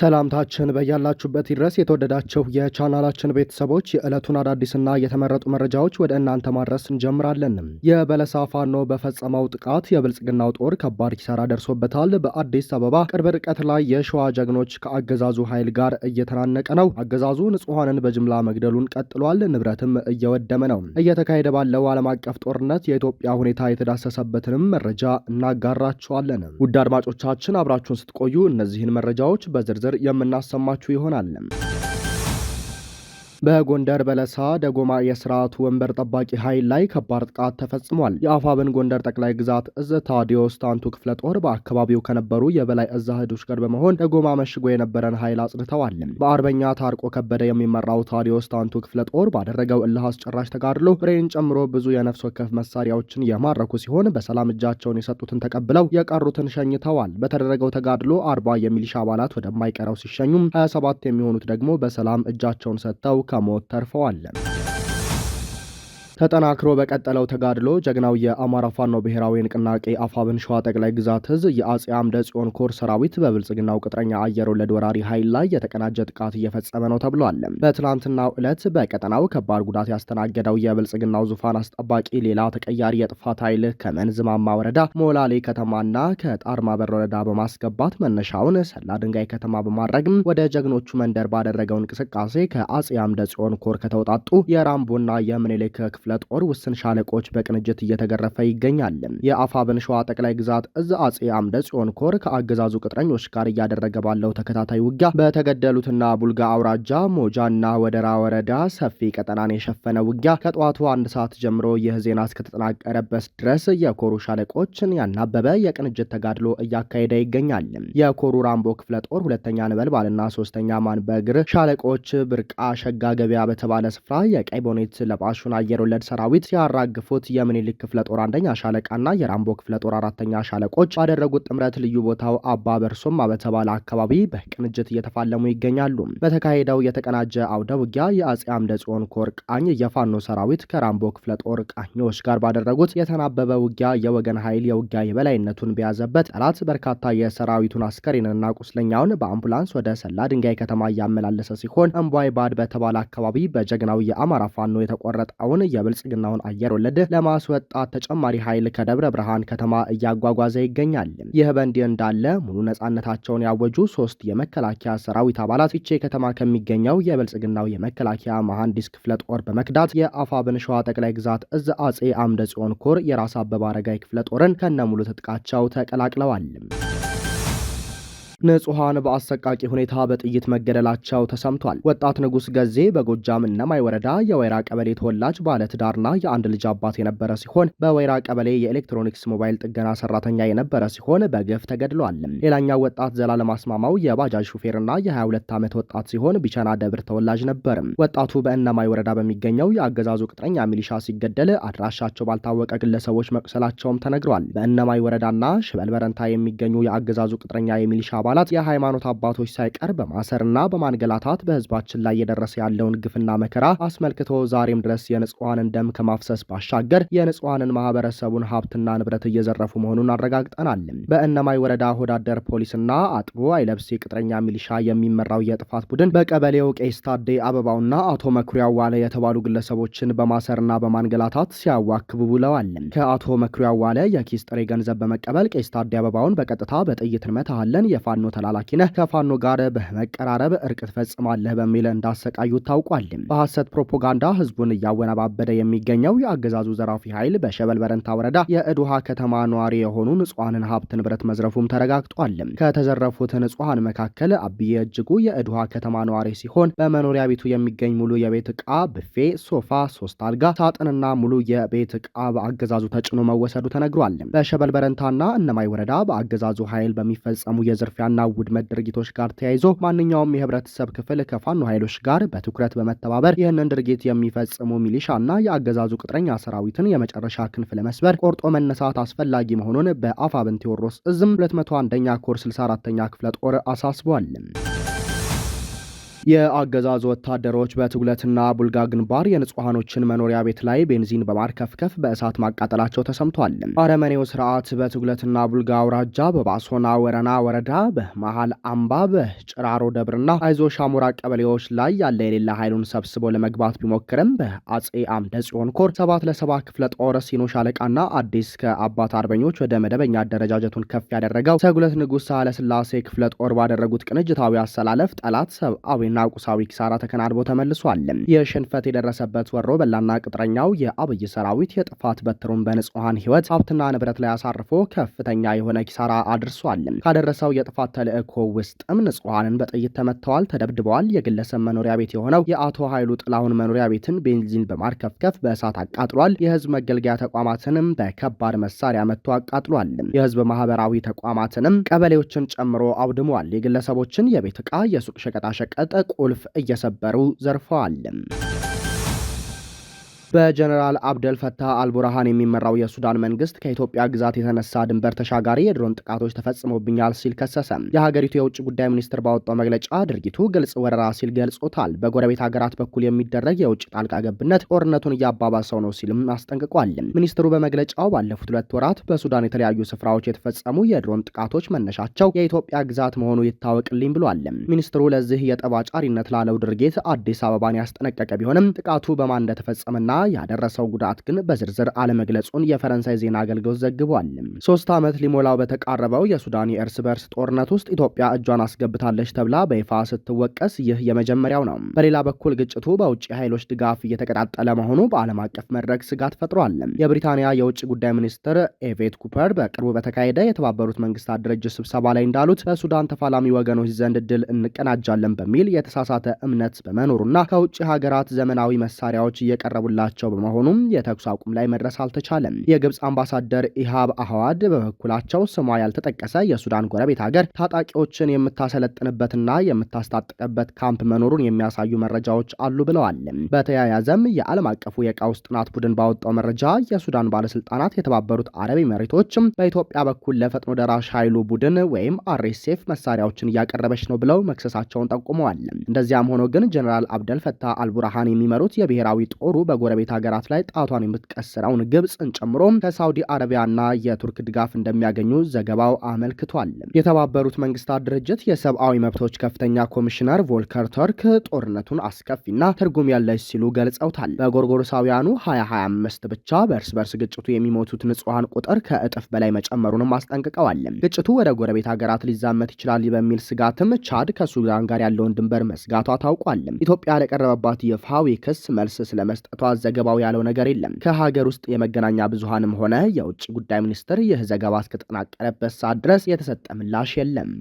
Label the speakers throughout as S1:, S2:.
S1: ሰላምታችን በያላችሁበት ይድረስ። የተወደዳችሁ የቻናላችን ቤተሰቦች የዕለቱን አዳዲስና የተመረጡ መረጃዎች ወደ እናንተ ማድረስ እንጀምራለን። የበለሳ ፋኖ በፈጸመው ጥቃት የብልጽግናው ጦር ከባድ ኪሳራ ደርሶበታል። በአዲስ አበባ ቅርብ ርቀት ላይ የሸዋ ጀግኖች ከአገዛዙ ኃይል ጋር እየተናነቀ ነው። አገዛዙ ንጹሐንን በጅምላ መግደሉን ቀጥሏል። ንብረትም እየወደመ ነው። እየተካሄደ ባለው ዓለም አቀፍ ጦርነት የኢትዮጵያ ሁኔታ የተዳሰሰበትንም መረጃ እናጋራችኋለን። ውድ አድማጮቻችን አብራችሁን ስትቆዩ እነዚህን መረጃዎች በዝርዝር የምናሰማችሁ ይሆናል። በጎንደር በለሳ ደጎማ የስርዓቱ ወንበር ጠባቂ ኃይል ላይ ከባድ ጥቃት ተፈጽሟል። የአፋብን ጎንደር ጠቅላይ ግዛት እዝ ታዲዮስ ታንቱ ክፍለ ጦር በአካባቢው ከነበሩ የበላይ እዝ አህዶች ጋር በመሆን ደጎማ መሽጎ የነበረን ኃይል አጽድተዋል። በአርበኛ ታርቆ ከበደ የሚመራው ታዲዮስ ታንቱ ክፍለ ጦር ባደረገው እልህ አስጨራሽ ተጋድሎ ብሬን ጨምሮ ብዙ የነፍስ ወከፍ መሳሪያዎችን የማረኩ ሲሆን በሰላም እጃቸውን የሰጡትን ተቀብለው የቀሩትን ሸኝተዋል። በተደረገው ተጋድሎ 40 የሚሊሻ አባላት ወደማይቀረው ሲሸኙም 27 የሚሆኑት ደግሞ በሰላም እጃቸውን ሰጥተው ከሞት ተርፈዋል። ተጠናክሮ በቀጠለው ተጋድሎ ጀግናው የአማራ ፋኖ ብሔራዊ ንቅናቄ አፋብን ሸዋ ጠቅላይ ግዛት እዝ የአጼ አምደ ጽዮን ኮር ሰራዊት በብልጽግናው ቅጥረኛ አየር ወለድ ወራሪ ኃይል ላይ የተቀናጀ ጥቃት እየፈጸመ ነው ተብሏል። በትናንትናው ዕለት በቀጠናው ከባድ ጉዳት ያስተናገደው የብልጽግናው ዙፋን አስጠባቂ ሌላ ተቀያሪ የጥፋት ኃይል ከመንዝማማ ወረዳ ሞላሌ ከተማና ከጣርማበር ወረዳ በማስገባት መነሻውን ሰላ ድንጋይ ከተማ በማድረግም ወደ ጀግኖቹ መንደር ባደረገው እንቅስቃሴ ከአጼ አምደ ጽዮን ኮር ከተውጣጡ የራምቦና የምኒልክ ክፍለ ጦር ውስን ሻለቆች በቅንጅት እየተገረፈ ይገኛል። የአፋብን ሸዋ ጠቅላይ ግዛት እዝ አጼ አምደ ጽዮን ኮር ከአገዛዙ ቅጥረኞች ጋር እያደረገ ባለው ተከታታይ ውጊያ በተገደሉትና ቡልጋ አውራጃ ሞጃና ወደራ ወረዳ ሰፊ ቀጠናን የሸፈነ ውጊያ ከጠዋቱ 1 ሰዓት ጀምሮ ይህ ዜና እስከተጠናቀረበት ድረስ የኮሩ ሻለቆችን ያናበበ የቅንጅት ተጋድሎ እያካሄደ ይገኛል። የኮሩ ራምቦ ክፍለ ጦር 2ኛ ነበልባልና 3ኛ ማንበግር ሻለቆች ብርቃ ሸጋ ገበያ በተባለ ስፍራ የቀይ ቦኔት ለባሹን አየር ወለድ ሰራዊት ሲያራግፉት የምኒልክ ክፍለ ጦር 1ኛ ሻለቃና የራምቦ ክፍለ ጦር 4ኛ ሻለቆች ባደረጉት ጥምረት ልዩ ቦታው አባ በርሶማ በተባለ አካባቢ በቅንጅት እየተፋለሙ ይገኛሉ። በተካሄደው የተቀናጀ አውደ ውጊያ የአጼ አምደ ጽዮን ኮር ቃኝ የፋኖ ሰራዊት ከራምቦ ክፍለ ጦር ቃኞች ጋር ባደረጉት የተናበበ ውጊያ የወገን ኃይል የውጊያ የበላይነቱን በያዘበት ጠላት በርካታ የሰራዊቱን አስከሬንና ቁስለኛውን በአምቡላንስ ወደ ሰላ ድንጋይ ከተማ እያመላለሰ ሲሆን እምቧይ ባድ በተባለ አካባቢ በጀግናው የአማራ ፋኖ የተቆረጠውን የብልጽግናውን አየር ወለድ ለማስወጣት ተጨማሪ ኃይል ከደብረ ብርሃን ከተማ እያጓጓዘ ይገኛል። ይህ በእንዲህ እንዳለ ሙሉ ነጻነታቸውን ያወጁ 3 የመከላከያ ሰራዊት አባላት ፊቼ ከተማ ከሚገኘው የብልጽግናው የመከላከያ መሐንዲስ ክፍለ ጦር በመክዳት የአፋብን ሸዋ ጠቅላይ ግዛት እዝ አጼ አምደ ጽዮን ኮር የራስ አበበ አረጋይ ክፍለ ጦርን ከነሙሉ ትጥቃቸው ተቀላቅለዋል። ንጹሐን በአሰቃቂ ሁኔታ በጥይት መገደላቸው ተሰምቷል። ወጣት ንጉስ ገዜ በጎጃም እነማይ ወረዳ የወይራ ቀበሌ ተወላጅ ባለትዳርና የአንድ ልጅ አባት የነበረ ሲሆን በወይራ ቀበሌ የኤሌክትሮኒክስ ሞባይል ጥገና ሰራተኛ የነበረ ሲሆን በግፍ ተገድሏል። ሌላኛው ወጣት ዘላለም አስማማው የባጃጅ ሹፌርና የ22 ዓመት ወጣት ሲሆን ቢቸና ደብር ተወላጅ ነበር። ወጣቱ በእነማይ ወረዳ በሚገኘው የአገዛዙ ቅጥረኛ ሚሊሻ ሲገደል አድራሻቸው ባልታወቀ ግለሰቦች መቁሰላቸውም ተነግሯል። በእነማይ ወረዳና ሽበል በረንታ የሚገኙ የአገዛዙ ቅጥረኛ የሚሊሻ አባላት የሃይማኖት አባቶች ሳይቀር በማሰርና በማንገላታት በህዝባችን ላይ የደረሰ ያለውን ግፍና መከራ አስመልክቶ ዛሬም ድረስ የንጹሐንን ደም ከማፍሰስ ባሻገር የንጹሐንን ማህበረሰቡን ሀብትና ንብረት እየዘረፉ መሆኑን አረጋግጠናል። በእነማይ ወረዳ ሆዳደር ፖሊስና አጥቦ አይለብሴ ቅጥረኛ ሚሊሻ የሚመራው የጥፋት ቡድን በቀበሌው ቄስ ታዴ አበባውና አቶ መኩሪያው ዋለ የተባሉ ግለሰቦችን በማሰርና በማንገላታት ሲያዋክቡ ብለዋል። ከአቶ መኩሪያው ዋለ የኪስ ጥሬ ገንዘብ በመቀበል ቄስ ታዴ አበባውን በቀጥታ በጥይት እንመታሃለን፣ የፋኖ ተላላኪ ነህ፣ ከፋኖ ጋር በመቀራረብ እርቅ ትፈጽማለህ በሚል እንዳሰቃዩ ታውቋል። በሐሰት ፕሮፓጋንዳ ህዝቡን እያወናባበደ የሚገኘው የአገዛዙ ዘራፊ ኃይል በሸበል በረንታ ወረዳ የእዱሃ ከተማ ነዋሪ የሆኑ ንጹሐንን ሀብት ንብረት መዝረፉም ተረጋግጧል። ከተዘረፉት ንጹሐን መካከል አብዬ እጅጉ የእዱሃ ከተማ ነዋሪ ሲሆን በመኖሪያ ቤቱ የሚገኝ ሙሉ የቤት ዕቃ፣ ብፌ፣ ሶፋ፣ 3 አልጋ፣ ሳጥንና ሙሉ የቤት ዕቃ በአገዛዙ ተጭኖ መወሰዱ ተነግሯል። በሸበል በረንታና እነማይ ወረዳ በአገዛዙ ኃይል በሚፈጸሙ የዝርፊያና ውድመት ድርጊቶች ጋር ተያይዞ ማንኛውም የህብረተሰብ ክፍል ከፋኖ ኃይሎች ጋር በትኩረት በመተባበር ይህንን ድርጊት የሚፈጽሙ ሚሊሻና የአገዛዙ ቅጥረኛ ሰራዊትን የመጨረሻ ክንፍ ለመስበር ቆርጦ መነሳት አስፈላጊ መሆኑን በአፋብን ቴዎድሮስ እዝም 201ኛ ኮር 64ኛ ክፍለ ጦር አሳስቧል። የአገዛዙ ወታደሮች በትጉለትና ቡልጋ ግንባር የንጹሃኖችን መኖሪያ ቤት ላይ ቤንዚን በማርከፍከፍ በእሳት ማቃጠላቸው ተሰምቷል። አረመኔው ስርዓት በትጉለትና ቡልጋ አውራጃ በባሶና ወረና ወረዳ በመሃል አምባ በጭራሮ ደብርና አይዞ ሻሙራ ቀበሌዎች ላይ ያለ የሌላ ኃይሉን ሰብስቦ ለመግባት ቢሞክርም በአጼ አምደ ጽዮን ኮር 7 ክፍለ ጦር ሲኖ ሻለቃና አዲስ ከአባት አርበኞች ወደ መደበኛ አደረጃጀቱን ከፍ ያደረገው ተጉለት ንጉሥ ሳህለስላሴ ክፍለ ጦር ባደረጉት ቅንጅታዊ አሰላለፍ ጠላት ሰብአዊ ና ቁሳዊ ኪሳራ ተከናንቦ ተመልሷል። የሽንፈት የደረሰበት ወሮ በላና ቅጥረኛው የአብይ ሰራዊት የጥፋት በትሩን በንጹሃን ህይወት ሀብትና ንብረት ላይ አሳርፎ ከፍተኛ የሆነ ኪሳራ አድርሷል። ካደረሰው የጥፋት ተልእኮ ውስጥም ንጹሃንን በጥይት ተመተዋል፣ ተደብድበዋል። የግለሰብ መኖሪያ ቤት የሆነው የአቶ ኃይሉ ጥላሁን መኖሪያ ቤትን ቤንዚን በማርከፍከፍ በእሳት አቃጥሏል። የህዝብ መገልገያ ተቋማትንም በከባድ መሳሪያ መጥቶ አቃጥሏል። የህዝብ ማህበራዊ ተቋማትንም ቀበሌዎችን ጨምሮ አውድመዋል። የግለሰቦችን የቤት ዕቃ፣ የሱቅ ሸቀጣሸቀጥ ቁልፍ እየሰበሩ ዘርፈዋል። በጀነራል አብደል ፈታህ አልቡርሃን የሚመራው የሱዳን መንግስት ከኢትዮጵያ ግዛት የተነሳ ድንበር ተሻጋሪ የድሮን ጥቃቶች ተፈጽሞብኛል ሲል ከሰሰ። የሀገሪቱ የውጭ ጉዳይ ሚኒስትር ባወጣው መግለጫ ድርጊቱ ግልጽ ወረራ ሲል ገልጾታል። በጎረቤት ሀገራት በኩል የሚደረግ የውጭ ጣልቃ ገብነት ጦርነቱን እያባባሰው ነው ሲልም አስጠንቅቋል። ሚኒስትሩ በመግለጫው ባለፉት 2 ወራት በሱዳን የተለያዩ ስፍራዎች የተፈጸሙ የድሮን ጥቃቶች መነሻቸው የኢትዮጵያ ግዛት መሆኑ ይታወቅልኝ ብሏል። ሚኒስትሩ ለዚህ የጠብ አጫሪነት ላለው ድርጊት አዲስ አበባን ያስጠነቀቀ ቢሆንም ጥቃቱ በማን እንደተፈጸመና ያደረሰው ጉዳት ግን በዝርዝር አለመግለጹን የፈረንሳይ ዜና አገልግሎት ዘግቧል። 3 ዓመት ሊሞላው በተቃረበው የሱዳን የእርስ በርስ ጦርነት ውስጥ ኢትዮጵያ እጇን አስገብታለች ተብላ በይፋ ስትወቀስ ይህ የመጀመሪያው ነው። በሌላ በኩል ግጭቱ በውጭ ኃይሎች ድጋፍ እየተቀጣጠለ መሆኑ በዓለም አቀፍ መድረክ ስጋት ፈጥሯል። የብሪታንያ የውጭ ጉዳይ ሚኒስትር ኤቬት ኩፐር በቅርቡ በተካሄደ የተባበሩት መንግስታት ድርጅት ስብሰባ ላይ እንዳሉት በሱዳን ተፋላሚ ወገኖች ዘንድ ድል እንቀናጃለን በሚል የተሳሳተ እምነት በመኖሩና ከውጭ ሀገራት ዘመናዊ መሳሪያዎች እየቀረቡላቸው በመሆኑም የተኩስ አቁም ላይ መድረስ አልተቻለም። የግብጽ አምባሳደር ኢሃብ አህዋድ በበኩላቸው ስሟ ያልተጠቀሰ የሱዳን ጎረቤት ሀገር ታጣቂዎችን የምታሰለጥንበትና የምታስታጥቀበት ካምፕ መኖሩን የሚያሳዩ መረጃዎች አሉ ብለዋል። በተያያዘም የዓለም አቀፉ የቀውስ ጥናት ቡድን ባወጣው መረጃ የሱዳን ባለስልጣናት የተባበሩት አረብ ኤሚሬቶችም በኢትዮጵያ በኩል ለፈጥኖ ደራሽ ኃይሉ ቡድን ወይም አርኤስኤፍ መሳሪያዎችን እያቀረበች ነው ብለው መክሰሳቸውን ጠቁመዋል። እንደዚያም ሆኖ ግን ጀነራል አብደል ፈታህ አልቡርሃን የሚመሩት የብሔራዊ ጦሩ በጎረቤት ሀገራት ላይ ጣቷን የምትቀስረውን ግብጽን ጨምሮ ከሳውዲ አረቢያና የቱርክ ድጋፍ እንደሚያገኙ ዘገባው አመልክቷል። የተባበሩት መንግስታት ድርጅት የሰብአዊ መብቶች ከፍተኛ ኮሚሽነር ቮልከር ተርክ ጦርነቱን አስከፊና ትርጉም ያለች ሲሉ ገልጸውታል። በጎርጎሮሳውያኑ 2025 ብቻ በእርስ በርስ ግጭቱ የሚሞቱት ንጹሃን ቁጥር ከእጥፍ በላይ መጨመሩንም አስጠንቅቀዋል። ግጭቱ ወደ ጎረቤት ሀገራት ሊዛመት ይችላል በሚል ስጋትም ቻድ ከሱዳን ጋር ያለውን ድንበር መዝጋቷ ታውቋል። ኢትዮጵያ ለቀረበባት ይፋዊ ክስ መልስ ስለመስጠቷ ዘገባው ያለው ነገር የለም። ከሀገር ውስጥ የመገናኛ ብዙሃንም ሆነ የውጭ ጉዳይ ሚኒስቴር ይህ ዘገባ እስከተጠናቀረበት ሰዓት ድረስ የተሰጠ ምላሽ የለም።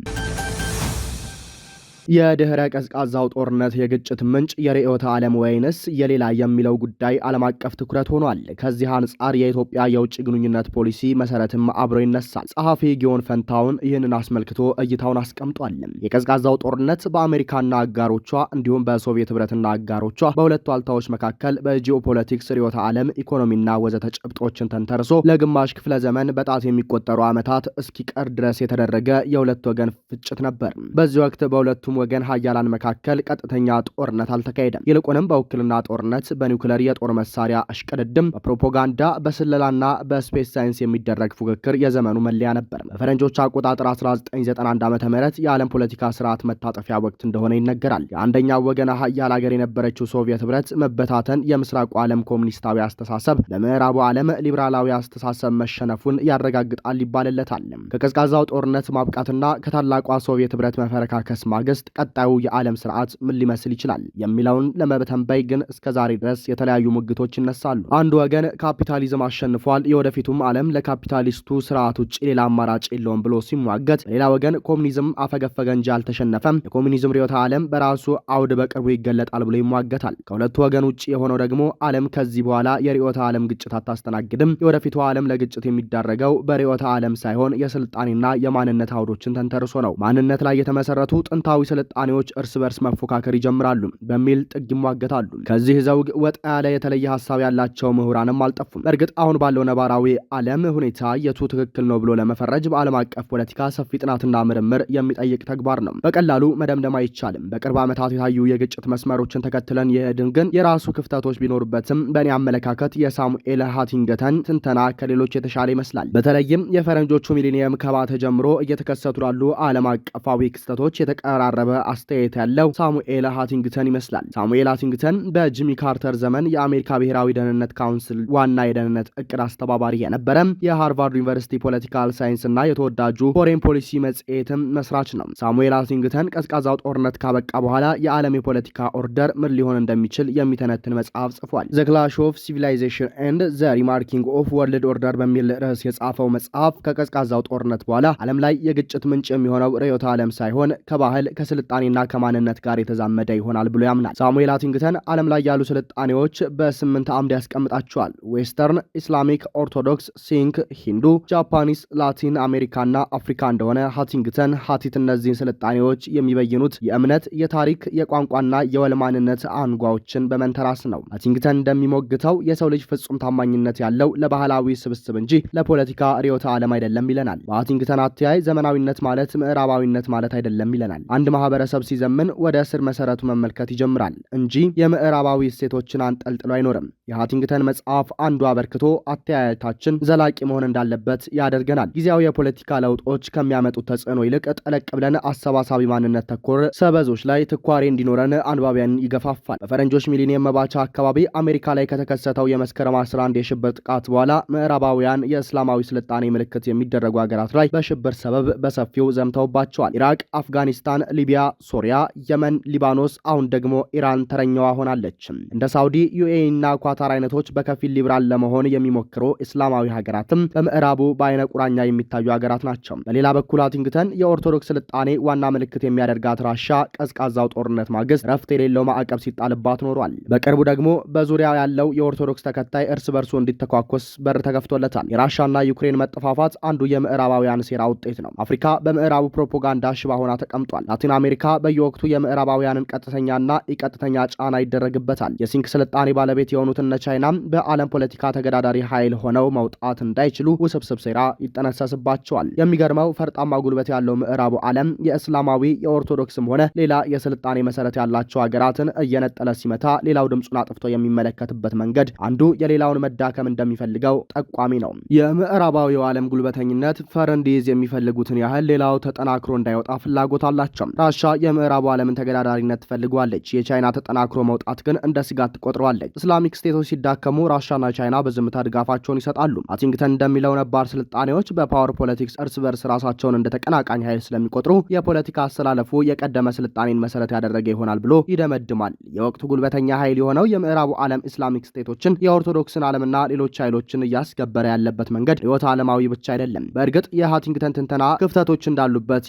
S1: የድህረ ቀዝቃዛው ጦርነት የግጭት ምንጭ የርዕዮተ ዓለም ወይንስ የሌላ የሚለው ጉዳይ ዓለም አቀፍ ትኩረት ሆኗል። ከዚህ አንጻር የኢትዮጵያ የውጭ ግንኙነት ፖሊሲ መሰረትም አብሮ ይነሳል። ጸሐፊ ጊዮን ፈንታውን ይህንን አስመልክቶ እይታውን አስቀምጧል። የቀዝቃዛው ጦርነት በአሜሪካና አጋሮቿ እንዲሁም በሶቪየት ህብረትና አጋሮቿ በሁለቱ ዋልታዎች መካከል በጂኦፖለቲክስ ርዕዮተ ዓለም፣ ኢኮኖሚና ወዘተ ጭብጦችን ተንተርሶ ለግማሽ ክፍለ ዘመን በጣት የሚቆጠሩ ዓመታት እስኪቀር ድረስ የተደረገ የሁለት ወገን ፍጭት ነበር። በዚህ ወቅት በሁለቱም ወገን ሀያላን መካከል ቀጥተኛ ጦርነት አልተካሄደም። ይልቁንም በውክልና ጦርነት፣ በኒውክለር የጦር መሳሪያ እሽቅድድም፣ በፕሮፓጋንዳ፣ በስለላና በስፔስ ሳይንስ የሚደረግ ፉክክር የዘመኑ መለያ ነበር። በፈረንጆች አቆጣጠር 1991 ዓ.ም የዓለም ፖለቲካ ስርዓት መታጠፊያ ወቅት እንደሆነ ይነገራል። የአንደኛው ወገን ሀያል ሀገር የነበረችው ሶቪየት ህብረት መበታተን የምስራቁ ዓለም ኮሙኒስታዊ አስተሳሰብ በምዕራቡ ዓለም ሊበራላዊ አስተሳሰብ መሸነፉን ያረጋግጣል ይባልለታል። ከቀዝቃዛው ጦርነት ማብቃትና ከታላቋ ሶቪየት ህብረት መፈረካከስ ማግስት ቀጣዩ የዓለም ስርዓት ምን ሊመስል ይችላል የሚለውን ለመተንበይ ግን እስከዛሬ ድረስ የተለያዩ ሙግቶች ይነሳሉ። አንዱ ወገን ካፒታሊዝም አሸንፏል፣ የወደፊቱም ዓለም ለካፒታሊስቱ ስርዓት ውጭ ሌላ አማራጭ የለውም ብሎ ሲሟገት፣ በሌላ ወገን ኮሙኒዝም አፈገፈገ እንጂ አልተሸነፈም፣ የኮሙኒዝም ርዕዮተ ዓለም በራሱ አውድ በቅርቡ ይገለጣል ብሎ ይሟገታል። ከሁለቱ ወገን ውጭ የሆነው ደግሞ ዓለም ከዚህ በኋላ የርዕዮተ ዓለም ግጭት አታስተናግድም፣ የወደፊቱ ዓለም ለግጭት የሚዳረገው በርዕዮተ ዓለም ሳይሆን የስልጣኔና የማንነት አውዶችን ተንተርሶ ነው። ማንነት ላይ የተመሰረቱ ጥንታዊ ስልጣኔዎች እርስ በርስ መፎካከር ይጀምራሉ በሚል ጥግ ይሟገታሉ። ከዚህ ዘውግ ወጣ ያለ የተለየ ሀሳብ ያላቸው ምሁራንም አልጠፉም። በእርግጥ አሁን ባለው ነባራዊ ዓለም ሁኔታ የቱ ትክክል ነው ብሎ ለመፈረጅ በዓለም አቀፍ ፖለቲካ ሰፊ ጥናትና ምርምር የሚጠይቅ ተግባር ነው። በቀላሉ መደምደም አይቻልም። በቅርብ ዓመታት የታዩ የግጭት መስመሮችን ተከትለን የሄድን ግን የራሱ ክፍተቶች ቢኖሩበትም በእኔ አመለካከት የሳሙኤል ሃቲንግተን ትንተና ከሌሎች የተሻለ ይመስላል። በተለይም የፈረንጆቹ ሚሊኒየም ከባተ ጀምሮ እየተከሰቱ ያሉ ዓለም አቀፋዊ ክስተቶች የተቀራረበ አስተያየት ያለው ሳሙኤል ሃቲንግተን ይመስላል። ሳሙኤል ሃቲንግተን በጂሚ ካርተር ዘመን የአሜሪካ ብሔራዊ ደህንነት ካውንስል ዋና የደህንነት እቅድ አስተባባሪ የነበረ የሃርቫርድ ዩኒቨርሲቲ ፖለቲካል ሳይንስ እና የተወዳጁ ፎሬን ፖሊሲ መጽሔትም መስራች ነው። ሳሙኤል ሃቲንግተን ቀዝቃዛው ጦርነት ካበቃ በኋላ የዓለም የፖለቲካ ኦርደር ምን ሊሆን እንደሚችል የሚተነትን መጽሐፍ ጽፏል። ዘ ክላሽ ኦፍ ሲቪላይዜሽን ኤንድ ዘ ሪማርኪንግ ኦፍ ወርልድ ኦርደር በሚል ርዕስ የጻፈው መጽሐፍ ከቀዝቃዛው ጦርነት በኋላ ዓለም ላይ የግጭት ምንጭ የሚሆነው ርዕዮተ ዓለም ሳይሆን ከባህል ከስልጣኔና ከማንነት ጋር የተዛመደ ይሆናል ብሎ ያምናል። ሳሙኤል ሃቲንግተን ዓለም ላይ ያሉ ስልጣኔዎች በ8 አምድ ያስቀምጣቸዋል። ዌስተርን፣ ኢስላሚክ፣ ኦርቶዶክስ፣ ሲንክ፣ ሂንዱ፣ ጃፓኒስ፣ ላቲን አሜሪካና አፍሪካ እንደሆነ ሃቲንግተን ሀቲት እነዚህን ስልጣኔዎች የሚበይኑት የእምነት፣ የታሪክ፣ የቋንቋና የወል ማንነት አንጓዎችን በመንተራስ ነው። ሃቲንግተን እንደሚሞግተው የሰው ልጅ ፍጹም ታማኝነት ያለው ለባህላዊ ስብስብ እንጂ ለፖለቲካ ርዕዮተ ዓለም አይደለም ይለናል። በሃቲንግተን አተያይ ዘመናዊነት ማለት ምዕራባዊነት ማለት አይደለም ይለናል። አንድ ማህበረሰብ ሲዘምን ወደ ስር መሰረቱ መመልከት ይጀምራል እንጂ የምዕራባዊ እሴቶችን አንጠልጥሎ አይኖርም። የሃቲንግተን መጽሐፍ አንዱ አበርክቶ አተያየታችን ዘላቂ መሆን እንዳለበት ያደርገናል። ጊዜያዊ የፖለቲካ ለውጦች ከሚያመጡት ተጽዕኖ ይልቅ ጠለቅ ብለን አሰባሳቢ ማንነት ተኮር ሰበዞች ላይ ትኳሬ እንዲኖረን አንባቢያን ይገፋፋል። በፈረንጆች ሚሊኒየም መባቻ አካባቢ አሜሪካ ላይ ከተከሰተው የመስከረም 11 የሽብር ጥቃት በኋላ ምዕራባውያን የእስላማዊ ስልጣኔ ምልክት የሚደረጉ ሀገራት ላይ በሽብር ሰበብ በሰፊው ዘምተውባቸዋል። ኢራቅ፣ አፍጋኒስታን፣ ሊቢያ፣ ሶሪያ፣ የመን፣ ሊባኖስ፣ አሁን ደግሞ ኢራን ተረኛዋ ሆናለች። እንደ ሳውዲ፣ ዩኤኢ እና ኳታር አይነቶች በከፊል ሊብራል ለመሆን የሚሞክሩ እስላማዊ ሀገራትም በምዕራቡ በአይነ ቁራኛ የሚታዩ ሀገራት ናቸው። በሌላ በኩል ሃቲንግተን የኦርቶዶክስ ስልጣኔ ዋና ምልክት የሚያደርጋት ራሻ ቀዝቃዛው ጦርነት ማግስት ረፍት የሌለው ማዕቀብ ሲጣልባት ኖሯል። በቅርቡ ደግሞ በዙሪያ ያለው የኦርቶዶክስ ተከታይ እርስ በርሱ እንዲተኳኮስ በር ተከፍቶለታል። የራሻና ዩክሬን መጠፋፋት አንዱ የምዕራባውያን ሴራ ውጤት ነው። አፍሪካ በምዕራቡ ፕሮፓጋንዳ ሽባ ሆና ተቀምጧል። ላቲን አሜሪካ በየወቅቱ የምዕራባውያንን ቀጥተኛና ኢቀጥተኛ ጫና ይደረግበታል። የሲንክ ስልጣኔ ባለቤት የሆኑት እነ ቻይናም በዓለም ፖለቲካ ተገዳዳሪ ኃይል ሆነው መውጣት እንዳይችሉ ውስብስብ ሴራ ይጠነሰስባቸዋል። የሚገርመው ፈርጣማ ጉልበት ያለው ምዕራቡ ዓለም የእስላማዊ የኦርቶዶክስም ሆነ ሌላ የስልጣኔ መሰረት ያላቸው ሀገራትን እየነጠለ ሲመታ ሌላው ድምፁን አጥፍቶ የሚመለከትበት መንገድ አንዱ የሌላውን መዳከም እንደሚፈልገው ጠቋሚ ነው። የምዕራባዊው ዓለም ጉልበተኝነት ፈር እንዲይዝ የሚፈልጉትን ያህል ሌላው ተጠናክሮ እንዳይወጣ ፍላጎት አላቸው። ራሻ የምዕራቡ ዓለምን ተገዳዳሪነት ትፈልጓለች። የቻይና ተጠናክሮ መውጣት ግን እንደ ስጋት ትቆጥረዋለች። ኢስላሚክ ስቴቶች ሲዳከሙ ራሻና ቻይና በዝምታ ድጋፋቸውን ይሰጣሉ። ሃቲንግተን እንደሚለው ነባር ስልጣኔዎች በፓወር ፖለቲክስ እርስ በርስ ራሳቸውን እንደ ተቀናቃኝ ኃይል ስለሚቆጥሩ የፖለቲካ አስተላለፉ የቀደመ ስልጣኔን መሰረት ያደረገ ይሆናል ብሎ ይደመድማል። የወቅቱ ጉልበተኛ ኃይል የሆነው የምዕራቡ ዓለም ኢስላሚክ ስቴቶችን የኦርቶዶክስን ዓለምና ሌሎች ኃይሎችን እያስገበረ ያለበት መንገድ ርዕዮተ ዓለማዊ ብቻ አይደለም። በእርግጥ የሃቲንግተን ትንተና ክፍተቶች እንዳሉበት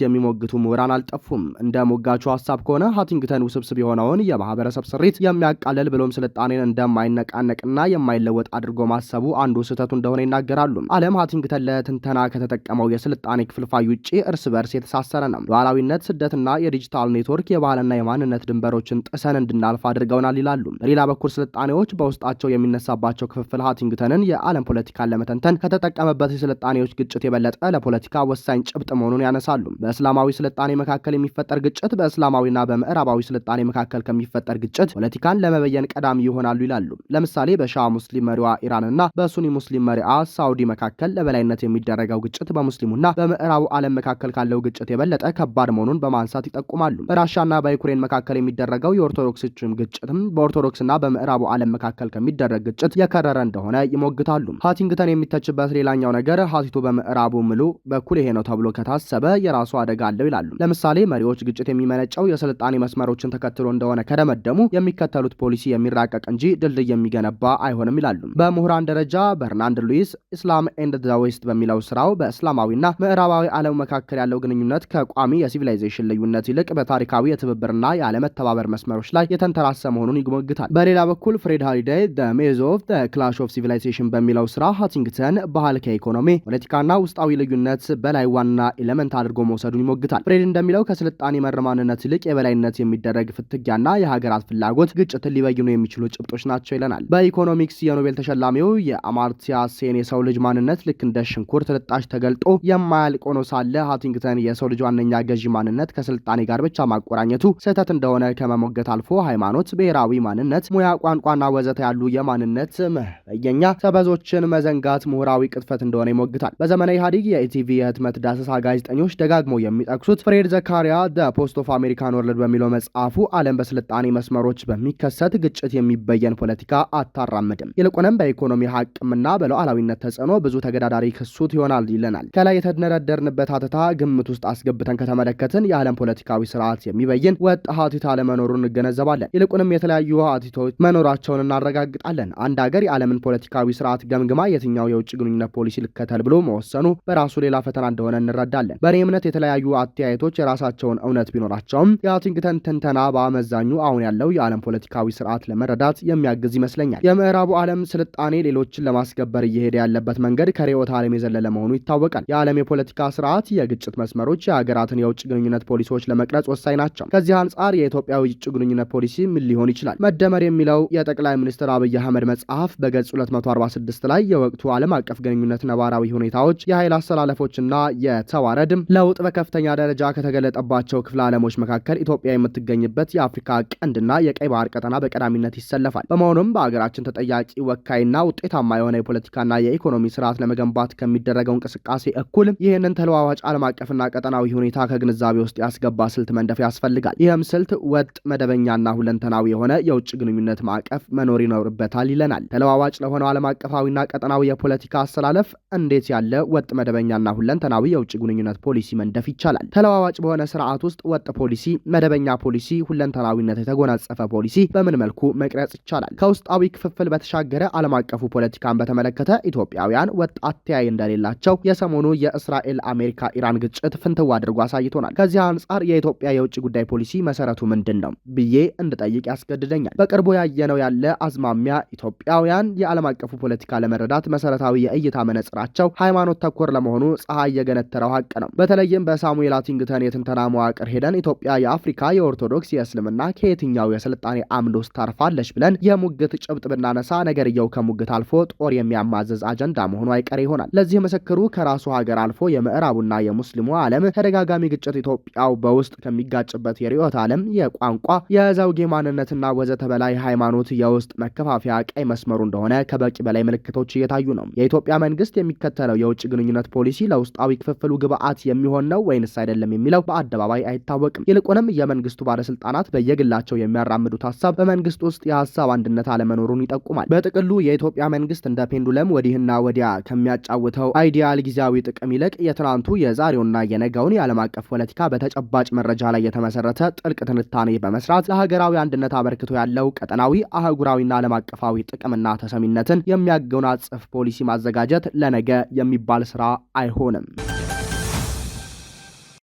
S1: የሚሞግቱ ምሁራን አልጠፉም። እንደ ሞጋቹ ሀሳብ ከሆነ ሃቲንግተን ውስብስብ የሆነውን የማህበረሰብ ስሪት የሚያቃልል ብሎም ስልጣኔን እንደማይነቃነቅና የማይለወጥ አድርጎ ማሰቡ አንዱ ስህተቱ እንደሆነ ይናገራሉ። ዓለም ሃቲንግተን ለትንተና ከተጠቀመው የስልጣኔ ክፍልፋይ ውጪ እርስ በርስ የተሳሰረ ነው። ሉዓላዊነት፣ ስደትና የዲጂታል ኔትወርክ የባህልና የማንነት ድንበሮችን ጥሰን እንድናልፍ አድርገውናል ይላሉ። በሌላ በኩል ስልጣኔዎች በውስጣቸው የሚነሳባቸው ክፍፍል ሃቲንግተንን የዓለም ፖለቲካን ለመተንተን ከተጠቀመበት የስልጣኔዎች ግጭት የበለጠ ለፖለቲካ ወሳኝ ጭብጥ መሆኑን ያነሳሉ። በእስላማዊ ስልጣኔ መካከል የሚፈጠር ግጭት በእስላማዊና በምዕራባዊ ስልጣኔ መካከል ከሚፈጠር ግጭት ፖለቲካን ለመበየን ቀዳሚ ይሆናሉ ይላሉ። ለምሳሌ በሻአ ሙስሊም መሪዋ ኢራንና በሱኒ ሙስሊም መሪዋ ሳውዲ መካከል ለበላይነት የሚደረገው ግጭት በሙስሊሙና በምዕራቡ ዓለም መካከል ካለው ግጭት የበለጠ ከባድ መሆኑን በማንሳት ይጠቁማሉ። በራሻና በዩክሬን መካከል የሚደረገው የኦርቶዶክስ ግጭትም በኦርቶዶክስና በምዕራቡ ዓለም መካከል ከሚደረግ ግጭት የከረረ እንደሆነ ይሞግታሉ። ሃቲንግተን የሚተችበት ሌላኛው ነገር ሀቲቱ በምዕራቡ ምሉ በኩል ይሄ ነው ተብሎ ከታሰበ የራሱ አደጋ አለው ይላሉ። ለምሳሌ መሪዎች ግጭት የሚመነጨው የስልጣኔ መስመሮችን ተከትሎ እንደሆነ ከደመደሙ የሚከተሉት ፖሊሲ የሚራቀቅ እንጂ ድልድይ የሚገነባ አይሆንም ይላሉ። በምሁራን ደረጃ በርናንድ ሉዊስ ኢስላም ኤንድ ዘ ዌስት በሚለው ስራው በእስላማዊና ምዕራባዊ ዓለም መካከል ያለው ግንኙነት ከቋሚ የሲቪላይዜሽን ልዩነት ይልቅ በታሪካዊ የትብብርና የአለመተባበር መስመሮች ላይ የተንተራሰ መሆኑን ይሞግታል። በሌላ በኩል ፍሬድ ሃሊዴይ ዘ ሜዝ ኦፍ ዘ ክላሽ ኦፍ ሲቪላይዜሽን በሚለው ስራ ሃቲንግተን ባህል ከኢኮኖሚ ፖለቲካና ውስጣዊ ልዩነት በላይ ዋና ኤሌመንት አድርጎ መውሰዱን ይሞግታል። ፍሬድ እንደሚለው ከስልጣኔ ከስልጣኔ መር ማንነት ይልቅ የበላይነት የሚደረግ ፍትጊያና የሀገራት ፍላጎት ግጭትን ሊበይኑ የሚችሉ ጭብጦች ናቸው ይለናል። በኢኮኖሚክስ የኖቤል ተሸላሚው የአማርቲያ ሴን የሰው ልጅ ማንነት ልክ እንደ ሽንኩርት ልጣጭ ተገልጦ የማያልቅ ሆኖ ሳለ ሃንቲንግተን የሰው ልጅ ዋነኛ ገዢ ማንነት ከስልጣኔ ጋር ብቻ ማቆራኘቱ ስህተት እንደሆነ ከመሞገት አልፎ ሃይማኖት፣ ብሔራዊ ማንነት፣ ሙያ፣ ቋንቋና ወዘተ ያሉ የማንነት መበየኛ ሰበዞችን መዘንጋት ምሁራዊ ቅጥፈት እንደሆነ ይሞግታል። በዘመነ ኢህአዴግ የኢቲቪ የህትመት ዳሰሳ ጋዜጠኞች ደጋግመው የሚጠቅሱት ፍሬድ ዘካሪያ ደ ፖስት ኦፍ አሜሪካን ወርልድ በሚለው መጽሐፉ ዓለም በስልጣኔ መስመሮች በሚከሰት ግጭት የሚበየን ፖለቲካ አታራምድም፣ ይልቁንም በኢኮኖሚ ሀቅምና በሉዓላዊነት ተጽዕኖ ብዙ ተገዳዳሪ ክሱት ይሆናል ይለናል። ከላይ የተደረደርንበት ሀተታ ግምት ውስጥ አስገብተን ከተመለከትን የዓለም ፖለቲካዊ ስርዓት የሚበይን ወጥ ሀቲት አለመኖሩን እንገነዘባለን። ይልቁንም የተለያዩ ሀቲቶች መኖራቸውን እናረጋግጣለን። አንድ ሀገር የዓለምን ፖለቲካዊ ስርዓት ገምግማ የትኛው የውጭ ግንኙነት ፖሊሲ ልከተል ብሎ መወሰኑ በራሱ ሌላ ፈተና እንደሆነ እንረዳለን። በእኔ እምነት የተለያዩ አተያየቶች የራሳቸውን እውነት ቢኖራቸውም የሃንቲንግተን ትንተና በአመዛኙ አሁን ያለው የዓለም ፖለቲካዊ ስርዓት ለመረዳት የሚያግዝ ይመስለኛል። የምዕራቡ ዓለም ስልጣኔ ሌሎችን ለማስገበር እየሄደ ያለበት መንገድ ከርዕዮተ ዓለም የዘለለ መሆኑ ይታወቃል። የዓለም የፖለቲካ ስርዓት የግጭት መስመሮች የሀገራትን የውጭ ግንኙነት ፖሊሲዎች ለመቅረጽ ወሳኝ ናቸው። ከዚህ አንጻር የኢትዮጵያ የውጭ ግንኙነት ፖሊሲ ምን ሊሆን ይችላል? መደመር የሚለው የጠቅላይ ሚኒስትር አብይ አህመድ መጽሐፍ በገጽ 246 ላይ የወቅቱ ዓለም አቀፍ ግንኙነት ነባራዊ ሁኔታዎች፣ የኃይል አሰላለፎችና የተዋረድም ለውጥ በከፍተኛ ደረጃ ከተገለጠባቸው ክፍለ ዓለሞች መካከል ኢትዮጵያ የምትገኝበት የአፍሪካ ቀንድና የቀይ ባህር ቀጠና በቀዳሚነት ይሰለፋል። በመሆኑም በሀገራችን ተጠያቂ ወካይና ውጤታማ የሆነ የፖለቲካና የኢኮኖሚ ስርዓት ለመገንባት ከሚደረገው እንቅስቃሴ እኩል ይህንን ተለዋዋጭ ዓለም አቀፍና ቀጠናዊ ሁኔታ ከግንዛቤ ውስጥ ያስገባ ስልት መንደፍ ያስፈልጋል። ይህም ስልት ወጥ፣ መደበኛና ሁለንተናዊ የሆነ የውጭ ግንኙነት ማዕቀፍ መኖር ይኖርበታል ይለናል። ተለዋዋጭ ለሆነው ዓለም አቀፋዊና ቀጠናዊ የፖለቲካ አሰላለፍ እንዴት ያለ ወጥ፣ መደበኛና ሁለንተናዊ የውጭ ግንኙነት ፖሊሲ መንደፍ ይቻላል? ተለዋዋጭ በሆነ ስርዓት ውስጥ ወጥ ፖሊሲ፣ መደበኛ ፖሊሲ፣ ሁለንተናዊነት የተጎናጸፈ ፖሊሲ በምን መልኩ መቅረጽ ይቻላል? ከውስጣዊ ክፍፍል በተሻገረ ዓለም አቀፉ ፖለቲካን በተመለከተ ኢትዮጵያውያን ወጥ አተያይ እንደሌላቸው የሰሞኑ የእስራኤል አሜሪካ ኢራን ግጭት ፍንትው አድርጎ አሳይቶናል። ከዚህ አንጻር የኢትዮጵያ የውጭ ጉዳይ ፖሊሲ መሰረቱ ምንድን ነው ብዬ እንድጠይቅ ያስገድደኛል። በቅርቡ ያየነው ያለ አዝማሚያ ኢትዮጵያውያን የዓለም አቀፉ ፖለቲካ ለመረዳት መሰረታዊ የእይታ መነጽራቸው ሃይማኖት ተኮር ለመሆኑ ፀሐይ የገነተረው ሀቅ ነው። በተለይም በሳሙኤል ሃንቲንግተን የትንተና መዋቅር ሄደን ኢትዮጵያ የአፍሪካ፣ የኦርቶዶክስ፣ የእስልምና ከየትኛው የስልጣኔ አምድ ውስጥ ታርፋለች ብለን የሙግት ጭብጥ ብናነሳ ነገርየው ከሙግት አልፎ ጦር የሚያማዘዝ አጀንዳ መሆኑ አይቀሬ ይሆናል። ለዚህ ምስክሩ ከራሱ ሀገር አልፎ የምዕራቡና የሙስሊሙ ዓለም ተደጋጋሚ ግጭት ኢትዮጵያው በውስጥ ከሚጋጭበት የርዕዮተ ዓለም፣ የቋንቋ፣ የዘውጌ ማንነትና ወዘተ በላይ ሃይማኖት የውስጥ መከፋፈያ ቀይ መስመሩ እንደሆነ ከበቂ በላይ ምልክቶች እየታዩ ነው። የኢትዮጵያ መንግስት የሚከተለው የውጭ ግንኙነት ፖሊሲ ለውስጣዊ ክፍፍሉ ግብአት የሚሆን ነው ወይንስ አይደለም የሚለው በአደባባይ አይታወቅም። ይልቁንም የመንግስቱ ባለስልጣናት በየግላቸው የሚያራምዱት ሀሳብ በመንግስት ውስጥ የሀሳብ አንድነት አለመኖሩን ይጠቁማል። በጥቅሉ የኢትዮጵያ መንግስት እንደ ፔንዱለም ወዲህና ወዲያ ከሚያጫውተው አይዲያል ጊዜያዊ ጥቅም ይልቅ የትናንቱ የዛሬውና የነገውን የዓለም አቀፍ ፖለቲካ በተጨባጭ መረጃ ላይ የተመሰረተ ጥልቅ ትንታኔ በመስራት ለሀገራዊ አንድነት አበርክቶ ያለው ቀጠናዊ፣ አህጉራዊና ዓለም አቀፋዊ ጥቅምና ተሰሚነትን የሚያጎናጽፍ ፖሊሲ ማዘጋጀት ለነገ የሚባል ስራ አይሆንም።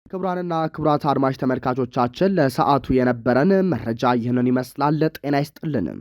S1: ክቡራንና ክቡራት አድማጭ ተመልካቾቻችን ለሰዓቱ የነበረን መረጃ ይህንን ይመስላል። ጤና ይስጥልንም።